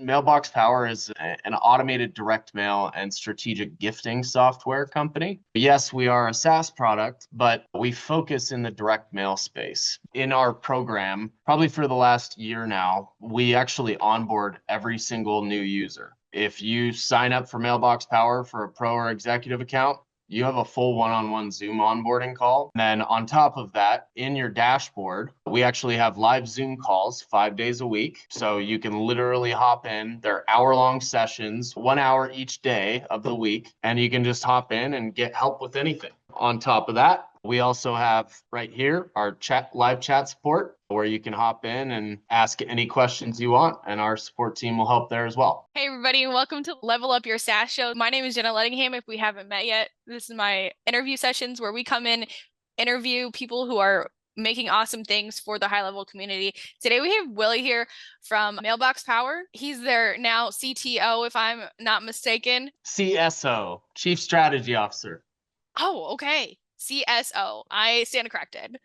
Mailbox Power is an automated direct mail and strategic gifting software company. Yes, we are a SaaS product, but we focus in the direct mail space. In our program, probably for the last year now, we actually onboard every single new user. If you sign up for Mailbox Power for a pro or executive account, you have a full one-on-one Zoom onboarding call. And then on top of that, in your dashboard, we actually have live Zoom calls 5 days a week. So you can literally hop in. They're hour-long sessions, 1 hour each day of the week, and you can just hop in and get help with anything. On top of that, we also have right here our live chat support where you can hop in and ask any questions you want, and our support team will help there as well. Hey everybody, and welcome to Level Up Your SAAS show. My name is Jenna Lettingham. If we haven't met yet, this is my interview sessions where we come in, interview people who are making awesome things for the high level community. Today we have Willie here from Mailbox Power. He's their now CTO, if I'm not mistaken. CSO, Chief Strategy Officer. Oh, okay. CSO. I stand corrected.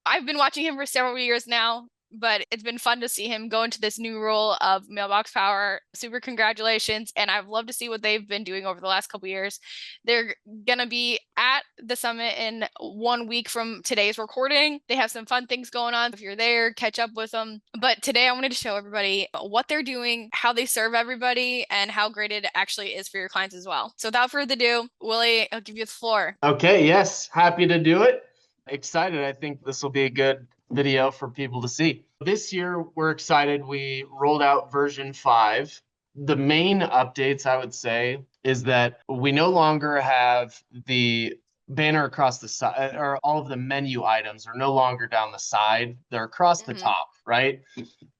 I've been watching him for several years now, but it's been fun to see him go into this new role of Mailbox Power. Super congratulations. And I've loved to see what they've been doing over the last couple of years. They're going to be at the summit in 1 week from today's recording. They have some fun things going on. If you're there, catch up with them. But today I wanted to show everybody what they're doing, how they serve everybody, and how great it actually is for your clients as well. So without further ado, Willie, I'll give you the floor. Okay, yes, happy to do it. Excited. I think this will be a good video for people to see. This year, we're excited. We rolled out version 5. The main updates, I would say, is that we no longer have the banner across the side, or all of the menu items are no longer down the side. They're across the top, right?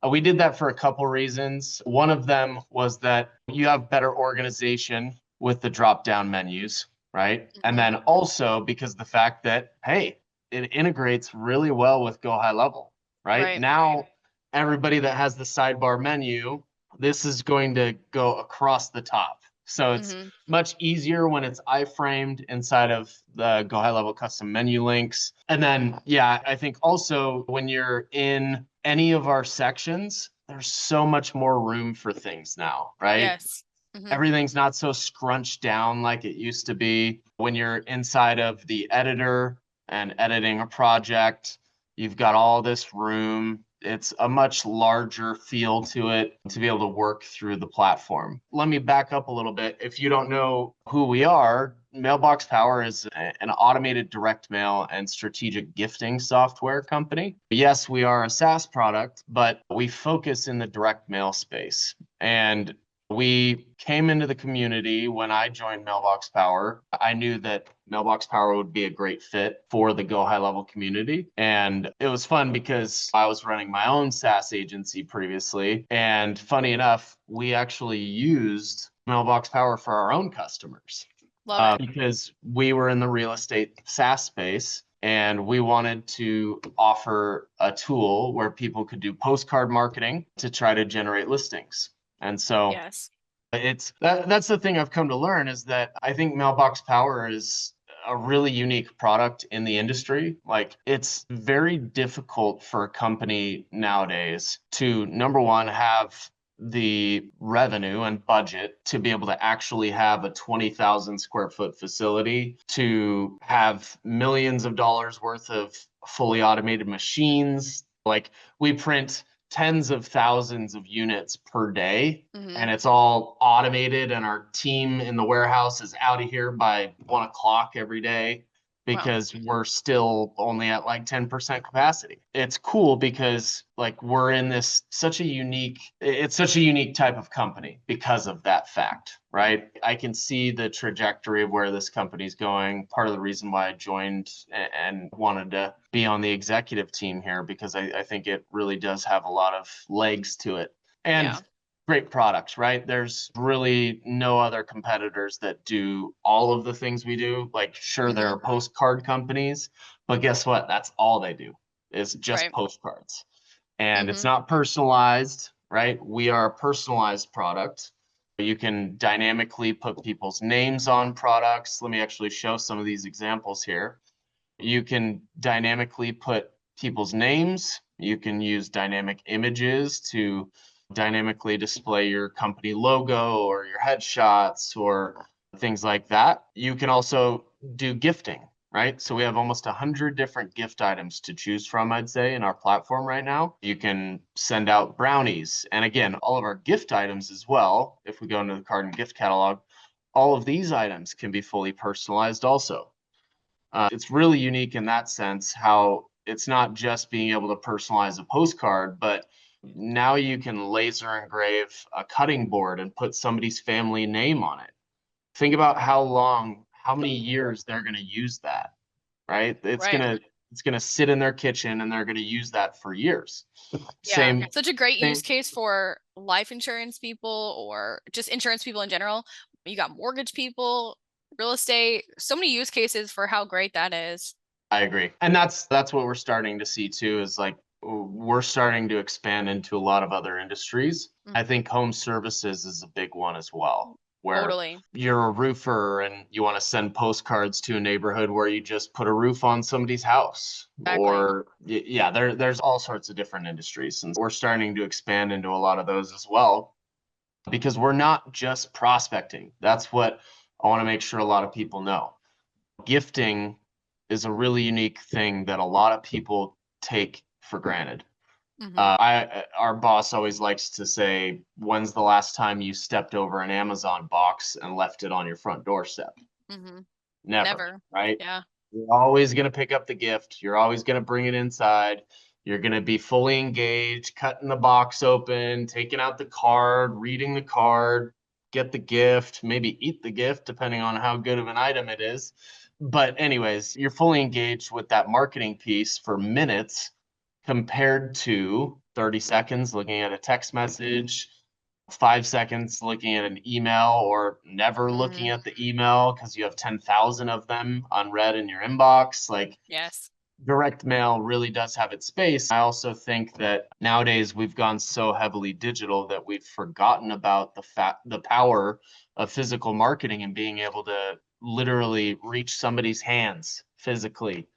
We did that for a couple reasons. One of them was that you have better organization with the drop-down menus, right? And then also because the fact that, hey, it integrates really well with GoHighLevel, right? Now, everybody that has the sidebar menu, this is going to go across the top. So it's much easier when it's iframed inside of the GoHighLevel custom menu links. And then, yeah, I think also when you're in any of our sections, there's so much more room for things now, right? Yes. Everything's not so scrunched down like it used to be. When you're inside of the editor and editing a project, you've got all this room. It's a much larger feel to it to be able to work through the platform. Let me back up a little bit. If you don't know who we are, Mailbox Power is an automated direct mail and strategic gifting software company. Yes, we are a SaaS product, but we focus in the direct mail space. And we came into the community when I joined Mailbox Power. I knew that Mailbox Power would be a great fit for the GoHighLevel community. And it was fun because I was running my own SaaS agency previously. And funny enough, we actually used Mailbox Power for our own customers. Love it. Because we were in the real estate SaaS space. And we wanted to offer a tool where people could do postcard marketing to try to generate listings. And so that's the thing I've come to learn is that I think Mailbox Power is a really unique product in the industry. Like, it's very difficult for a company nowadays to, number one, have the revenue and budget to be able to actually have a 20,000 square foot facility, to have millions of dollars worth of fully automated machines. Like, we print tens of thousands of units per day, and it's all automated, and our team in the warehouse is out of here by 1 o'clock every day because we're still only at like 10% capacity. It's cool because like we're in this such a unique type of company because of that fact, right? I can see the trajectory of where this company's going. Part of the reason why I joined and wanted to be on the executive team here, because I think it really does have a lot of legs to it. And great products, right? There's really no other competitors that do all of the things we do. Like, sure, there are postcard companies, but guess what? That's all they do is just postcards. And it's not personalized, right? We are a personalized product. You can dynamically put people's names on products. Let me actually show some of these examples here. You can dynamically put people's names. You can use dynamic images to dynamically display your company logo or your headshots or things like that. You can also do gifting, right? So we have almost 100 different gift items to choose from, I'd say, in our platform right now. You can send out brownies. And again, all of our gift items as well, if we go into the card and gift catalog, all of these items can be fully personalized also. It's really unique in that sense, how it's not just being able to personalize a postcard, but now you can laser engrave a cutting board and put somebody's family name on it. Think about how many years they're going to use that, right? It's gonna sit in their kitchen and they're going to use that for years. Yeah, such a great same use case for life insurance people or just insurance people in general. You got mortgage people, real estate, so many use cases for how great that is. I agree. And that's what we're starting to see too, is like we're starting to expand into a lot of other industries. I think home services is a big one as well, where Totally. you're a roofer and you want to send postcards to a neighborhood where you just put a roof on somebody's house. Exactly. Or yeah, there's all sorts of different industries. And we're starting to expand into a lot of those as well, because we're not just prospecting. That's what I want to make sure a lot of people know. Gifting is a really unique thing that a lot of people take for granted. Our boss always likes to say, when's the last time you stepped over an Amazon box and left it on your front doorstep? Never, right? Yeah. You're always going to pick up the gift. You're always going to bring it inside. You're going to be fully engaged, cutting the box open, taking out the card, reading the card, get the gift, maybe eat the gift, depending on how good of an item it is. But anyways, you're fully engaged with that marketing piece for minutes compared to 30 seconds looking at a text message, 5 seconds looking at an email, or never looking at the email because you have 10,000 of them unread in your inbox. Like, yes, direct mail really does have its space. I also think that nowadays we've gone so heavily digital that we've forgotten about the power of physical marketing and being able to literally reach somebody's hands physically.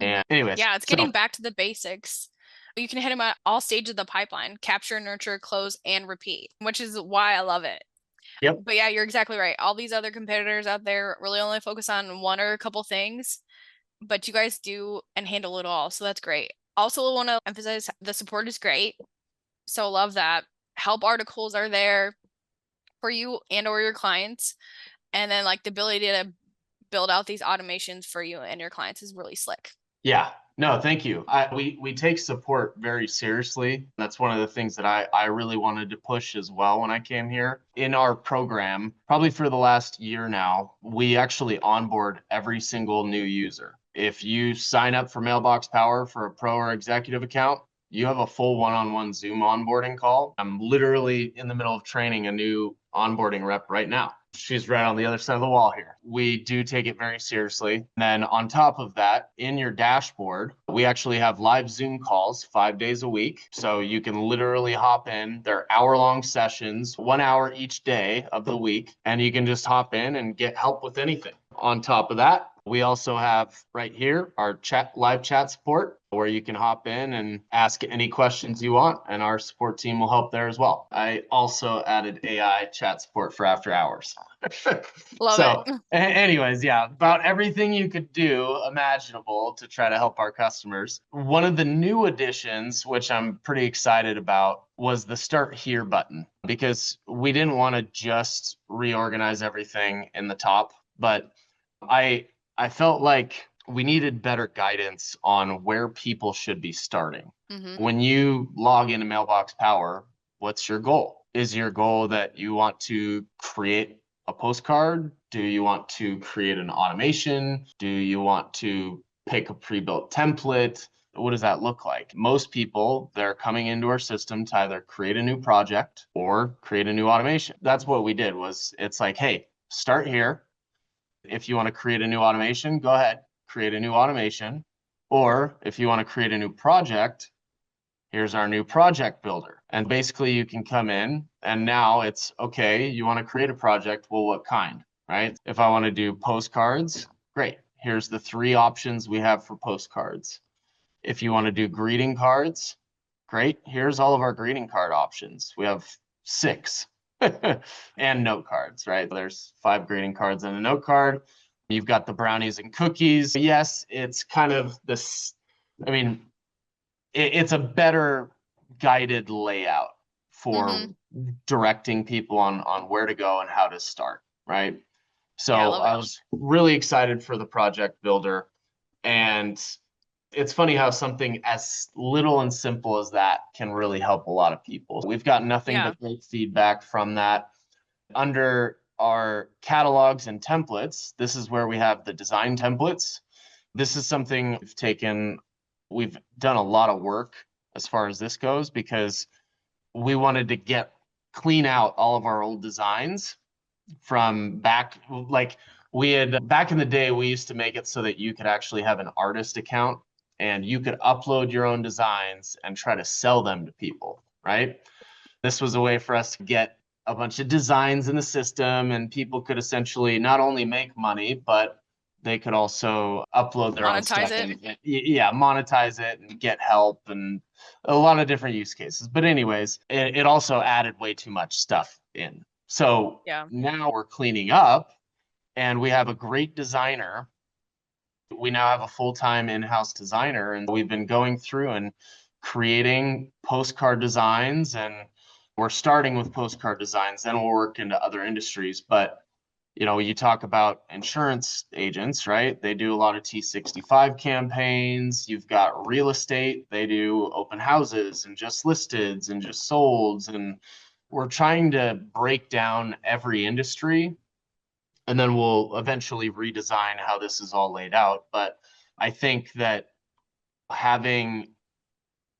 And anyways, yeah, it's getting back to the basics. You can hit them at all stages of the pipeline: capture, nurture, close, and repeat, which is why I love it. Yep. But yeah, you're exactly right. All these other competitors out there really only focus on one or a couple things, but you guys do and handle it all. So that's great. Also want to emphasize the support is great. So love that. Help articles are there for you and or your clients. And then like the ability to build out these automations for you and your clients is really slick. Yeah, no, thank you. We take support very seriously. That's one of the things that I really wanted to push as well when I came here. In our program, probably for the last year now, we actually onboard every single new user. If you sign up for Mailbox Power for a pro or executive account, you have a full one-on-one Zoom onboarding call. I'm literally in the middle of training a new onboarding rep right now. She's right on the other side of the wall here. We do take it very seriously. And then on top of that, in your dashboard, we actually have live Zoom calls 5 days a week. So you can literally hop in. They're hour-long sessions, 1 hour each day of the week, and you can just hop in and get help with anything. On top of that, we also have right here our live chat support, where you can hop in and ask any questions you want, and our support team will help there as well. I also added AI chat support for after hours. Love it. Anyways, yeah, about everything you could do imaginable to try to help our customers. One of the new additions, which I'm pretty excited about, was the Start Here button, because we didn't want to just reorganize everything in the top, but I felt like we needed better guidance on where people should be starting. When you log into Mailbox Power, what's your goal? Is your goal that you want to create a postcard? Do you want to create an automation? Do you want to pick a pre-built template? What does that look like? Most people, they're coming into our system to either create a new project or create a new automation. That's what we did. It's like, hey, start here. If you want to create a new automation, go ahead, create a new automation. Or if you want to create a new project, here's our new project builder. And basically you can come in and now it's, okay, you want to create a project. Well, what kind, right? If I want to do postcards, great. Here's the 3 options we have for postcards. If you want to do greeting cards, Great. Here's all of our greeting card options. We have 6 and note cards, right? There's 5 greeting cards and a note card. You've got the brownies and cookies. Yes, it's kind of this, I mean, it's a better guided layout for directing people on where to go and how to start, right? So Yeah, I was really excited for the project builder. And it's funny how something as little and simple as that can really help a lot of people. We've got nothing but great feedback from that. Under our catalogs and templates, this is where we have the design templates. This is something we've done a lot of work as far as this goes, because we wanted to clean out all of our old designs from back, like back in the day, we used to make it so that you could actually have an artist account and you could upload your own designs and try to sell them to people, right? This was a way for us to get a bunch of designs in the system, and people could essentially not only make money, but they could also upload their own stuff and monetize it and get help and a lot of different use cases. But anyways, it also added way too much stuff in. So now we're cleaning up and we have a great designer. We now have a full-time in-house designer, and we've been going through and creating postcard designs, and we're starting with postcard designs, then we'll work into other industries. But you talk about insurance agents, right? They do a lot of T65 campaigns. You've got real estate. They do open houses and just listeds and just solds. And we're trying to break down every industry, and then we'll eventually redesign how this is all laid out. But I think that having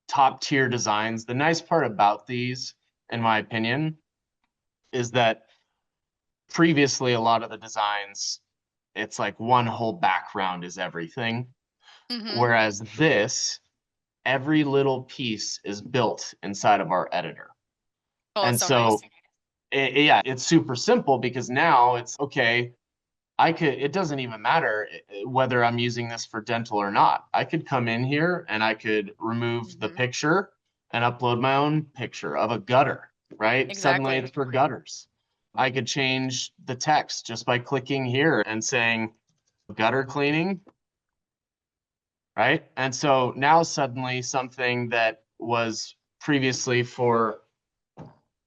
top tier designs, the nice part about these, in my opinion, is that previously a lot of the designs, it's like one whole background is everything. Whereas every little piece is built inside of our editor. And so it's super simple, because now it's okay. It doesn't even matter whether I'm using this for dental or not. I could come in here and I could remove the picture and upload my own picture of a gutter, right? Suddenly it's for gutters. I could change the text just by clicking here and saying gutter cleaning, right? And so now suddenly something that was previously for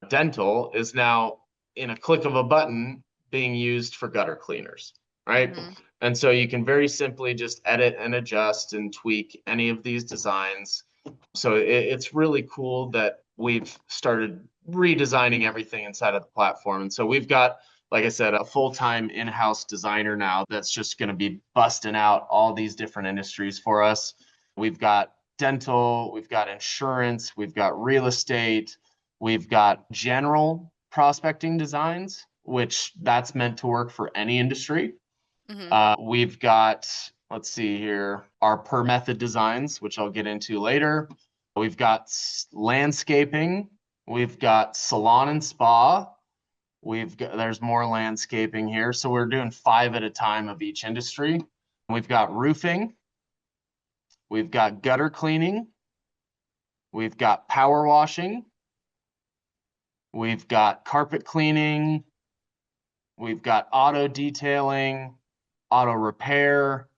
dental is now in a click of a button being used for gutter cleaners, right? And so you can very simply just edit and adjust and tweak any of these designs. So it's really cool that we've started redesigning everything inside of the platform. And so we've got, like I said, a full-time in-house designer now that's just going to be busting out all these different industries for us. We've got dental, we've got insurance, we've got real estate, we've got general prospecting designs, which that's meant to work for any industry. We've got, let's see here, our per method designs, which I'll get into later. We've got landscaping. We've got salon and spa. There's more landscaping here. So we're doing 5 at a time of each industry. We've got roofing. We've got gutter cleaning. We've got power washing. We've got carpet cleaning. We've got auto detailing, auto repair,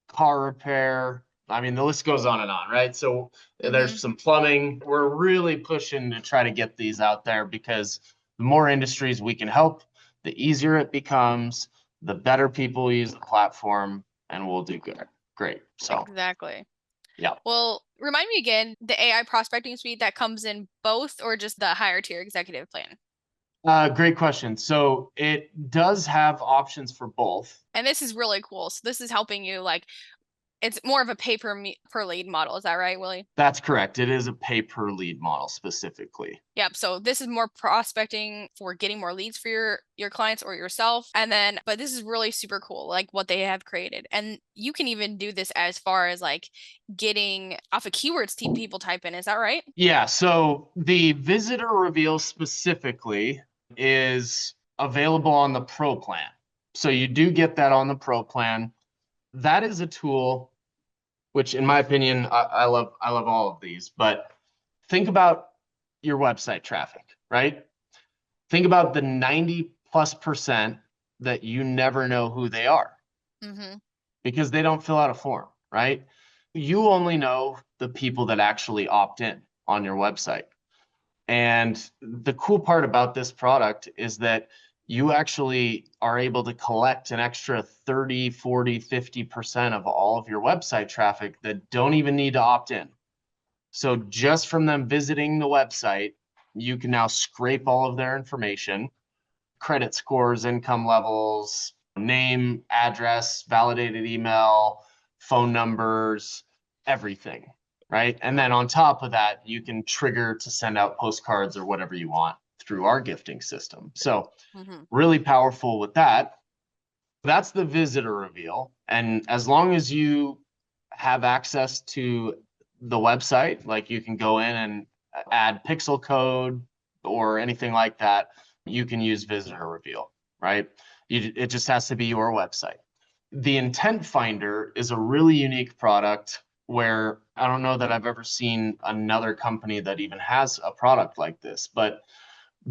car repair. I mean, the list goes on and on, right? So there's some plumbing. We're really pushing to try to get these out there, because the more industries we can help, the easier it becomes, the better people use the platform, and we'll do good. Great. So exactly. Yeah. Well, remind me again, the AI prospecting suite, that comes in both, or just the higher tier executive plan? Great question. So it does have options for both. And this is really cool. So this is helping you, like, it's more of a pay per lead model. Is that right, Willie? That's correct. It is a pay per lead model specifically. Yep. So this is more prospecting for getting more leads for your clients or yourself. And then, but this is really super cool, like what they have created. And you can even do this as far as like getting off of keywords people type in. Is that right? Yeah. So the visitor reveal specifically is available on the Pro plan. So you do get that on the Pro plan. That is a tool which, in my opinion, I love all of these, but think about your website traffic, right? Think about the 90+% that you never know who they are because they don't fill out a form, right? You only know the people that actually opt in on your website. And the cool part about this product is that you actually are able to collect an extra 30, 40, 50% of all of your website traffic that don't even need to opt in. So just from them visiting the website, you can now scrape all of their information, credit scores, income levels, name, address, validated email, phone numbers, everything, right? And then on top of that, you can trigger to send out postcards or whatever you want through our gifting system. So really powerful with that. That's the visitor reveal. And as long as you have access to the website, like you can go in and add pixel code or anything like that, you can use visitor reveal, right? It just has to be your website. The Intent Finder is a really unique product where I don't know that I've ever seen another company that even has a product like this, but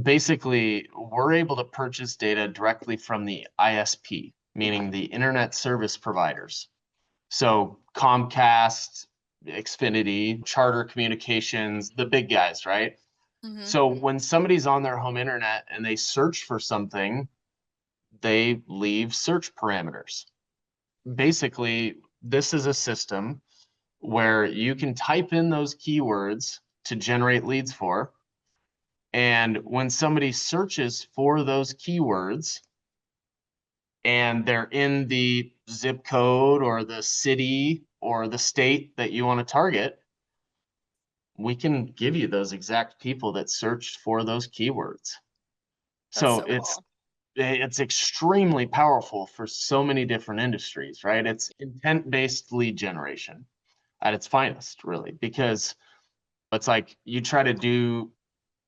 basically we're able to purchase data directly from the ISP, meaning the internet service providers. So Comcast, Xfinity, Charter Communications, the big guys, right? So when somebody's on their home internet and they search for something, they leave search parameters. Basically, this is a system where you can type in those keywords to generate leads for. And when somebody searches for those keywords and they're in the zip code or the city or the state that you want to target, we can give you those exact people that searched for those keywords. So it's extremely powerful for so many different industries, right? It's intent-based lead generation at its finest, really, because it's like you try to do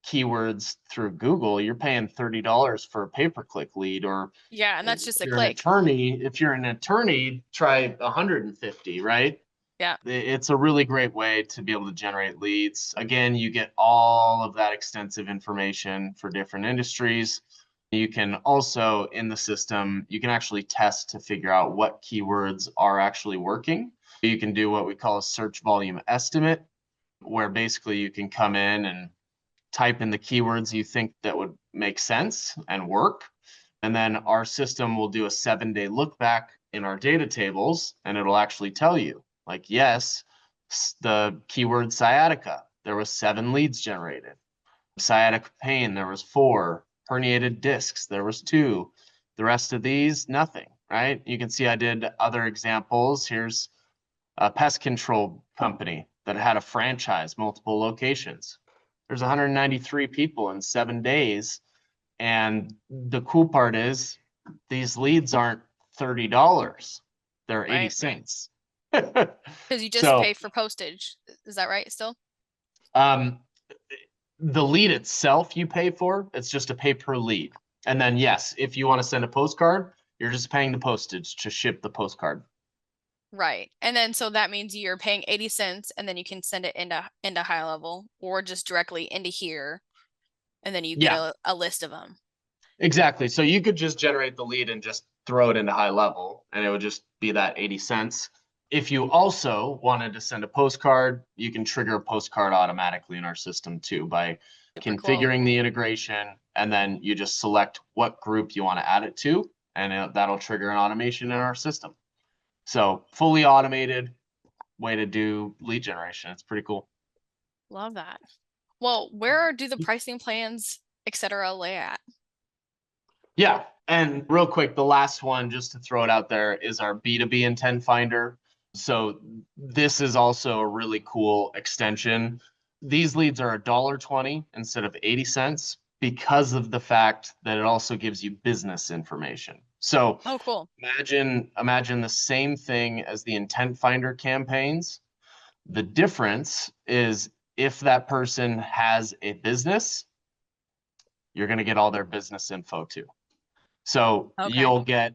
keywords through Google, you're paying $30 for a pay-per-click lead, or and that's just a you're click. If you're an attorney, try 150, right? Yeah. It's a really great way to be able to generate leads. Again, you get all of that extensive information for different industries. You can also, in the system, you can actually test to figure out what keywords are actually working. You can do what we call a search volume estimate, where basically you can come in and type in the keywords you think that would make sense and work. And then our system will do a 7-day look back in our data tables, and it'll actually tell you, like, yes, the keyword sciatica, there was 7 leads generated. Sciatic pain, there was 4. Herniated discs, there was 2. The rest of these, nothing, right? You can see I did other examples. Here's a pest control company that had a franchise, multiple locations. There's 193 people in 7 days. And the cool part is these leads aren't $30. They're 80 cents. Because you just pay for postage. Is that right still? The lead itself you pay for, it's just a pay per lead. And then yes, if you want to send a postcard, you're just paying the postage to ship the postcard. Right. And then so that means you're paying 80 cents and then you can send it into high level or just directly into here. And then you get a list of them. Exactly. So you could just generate the lead and just throw it into high level and it would just be that 80 cents. If you also wanted to send a postcard, you can trigger a postcard automatically in our system too by configuring the integration, and then you just select what group you want to add it to, and that'll trigger an automation in our system. So fully automated way to do lead generation. It's pretty cool. Love that. Well, where do the pricing plans, etc., lay at? Yeah. And real quick, the last one, just to throw it out there, is our B2B Intent Finder. So this is also a really cool extension. These leads are $1.20 instead of 80 cents because of the fact that it also gives you business information. So cool. Imagine the same thing as the Intent Finder campaigns. The difference is if that person has a business, you're going to get all their business info too. So you'll get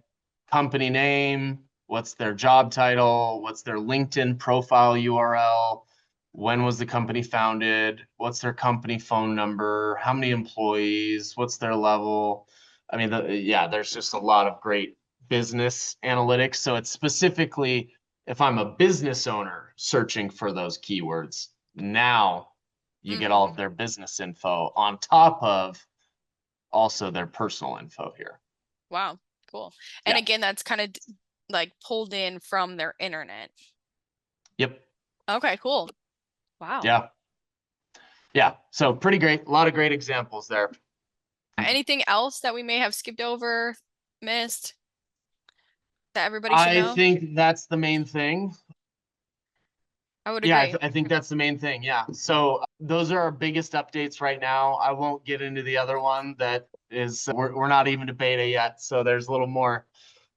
company name, what's their job title, what's their LinkedIn profile URL, when was the company founded, what's their company phone number, how many employees, what's their level. I mean, there's just a lot of great business analytics. So it's specifically if I'm a business owner searching for those keywords, now you get all of their business info on top of also their personal info here. Wow, cool. And again, that's kind of like pulled in from their internet. Yep. Okay, cool. Wow. Yeah. Yeah. So pretty great. A lot of great examples there. Anything else that we may have skipped over, missed, that everybody should know? I think that's the main thing. I would agree. Yeah, I think that's the main thing. Yeah. So those are our biggest updates right now. I won't get into the other one that is, we're not even to beta yet. So there's a little more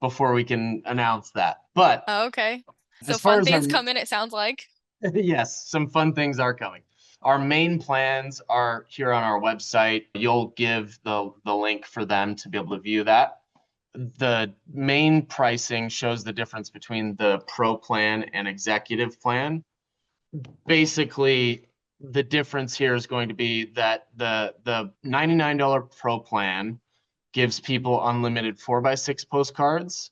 before we can announce that. But okay. So as far fun as things coming, it sounds like. Yes, some fun things are coming. Our main plans are here on our website. You'll give the link for them to be able to view that. The main pricing shows the difference between the pro plan and executive plan. Basically, the difference here is going to be that the $99 pro plan gives people unlimited 4x6 postcards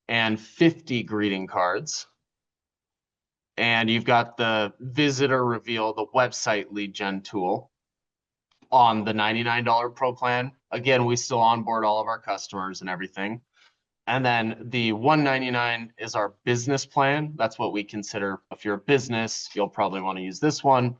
and 50 greeting cards. And you've got the visitor reveal, the website lead gen tool on the $99 pro plan. Again, we still onboard all of our customers and everything. And then the $199 is our business plan. That's what we consider. If you're a business, you'll probably want to use this one.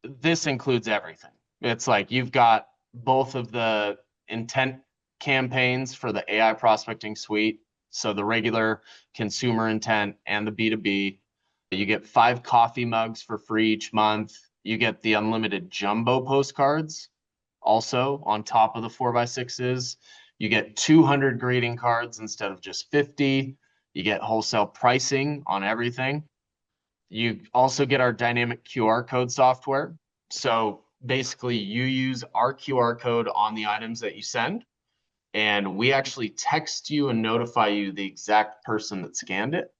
This includes everything. It's like you've got both of the intent campaigns for the AI prospecting suite. So the regular consumer intent and the B2B. You get 5 coffee mugs for free each month. You get the unlimited jumbo postcards also on top of the 4x6s. You get 200 greeting cards instead of just 50. You get wholesale pricing on everything. You also get our dynamic QR code software. So basically you use our QR code on the items that you send, and we actually text you and notify you the exact person that scanned it.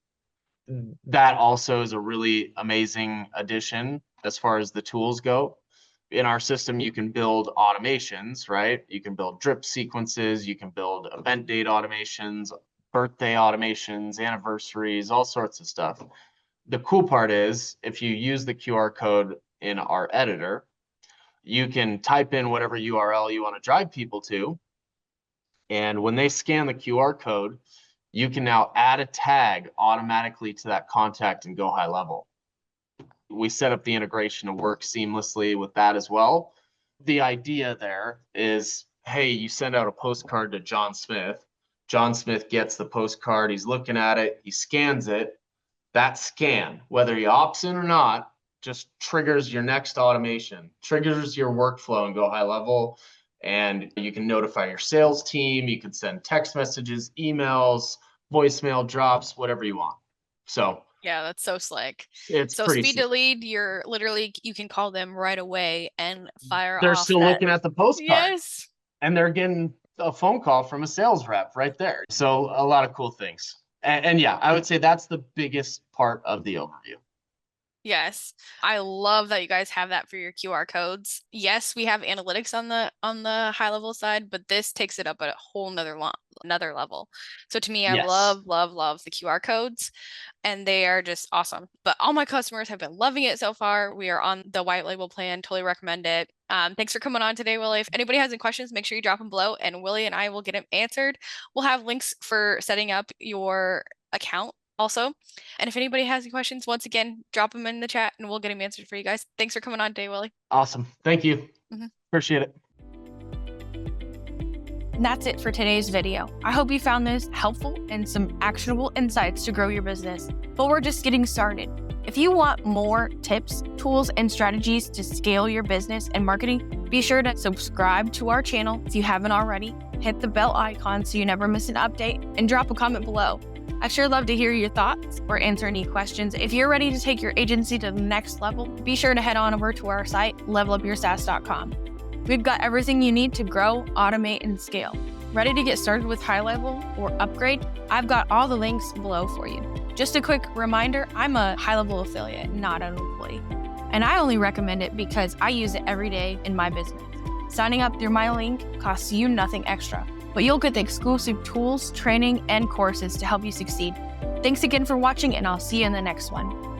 That also is a really amazing addition as far as the tools go. In our system, you can build automations, right? You can build drip sequences, you can build event date automations, birthday automations, anniversaries, all sorts of stuff. The cool part is if you use the QR code in our editor, you can type in whatever URL you want to drive people to. And when they scan the QR code, you can now add a tag automatically to that contact in GoHighLevel. We set up the integration to work seamlessly with that as well. The idea there is, hey, you send out a postcard to John Smith. John Smith gets the postcard, he's looking at it, he scans it. That scan, whether he opts in or not, just triggers your next automation, triggers your workflow in GoHighLevel. And you can notify your sales team, you can send text messages, emails, voicemail drops, whatever you want. So yeah, that's so slick. It's so pretty speed to lead, you're literally, you can call them right away and fire They're off still looking at the postcard. Yes. And they're getting a phone call from a sales rep right there. So a lot of cool things. And yeah, I would say that's the biggest part of the overview. Yes. I love that you guys have that for your QR codes. Yes, we have analytics on the high level side, but this takes it up at a whole nother level. So to me, I love the QR codes, and they are just awesome. But all my customers have been loving it so far. We are on the white label plan. Totally recommend it. Thanks for coming on today, Willie. If anybody has any questions, make sure you drop them below, and Willie and I will get them answered. We'll have links for setting up your account also. And if anybody has any questions, once again, drop them in the chat and we'll get them answered for you guys. Thanks for coming on today, Willie. Awesome. Thank you. Appreciate it. And that's it for today's video. I hope you found this helpful and some actionable insights to grow your business. But we're just getting started. If you want more tips, tools, and strategies to scale your business and marketing, be sure to subscribe to our channel if you haven't already. Hit the bell icon so you never miss an update, and drop a comment below. I sure love to hear your thoughts or answer any questions. If you're ready to take your agency to the next level, be sure to head on over to our site, levelupyoursaas.com. We've got everything you need to grow, automate, and scale. Ready to get started with high level or upgrade? I've got all the links below for you. Just a quick reminder, I'm a high level affiliate, not an employee. And I only recommend it because I use it every day in my business. Signing up through my link costs you nothing extra, but you'll get the exclusive tools, training, and courses to help you succeed. Thanks again for watching, and I'll see you in the next one.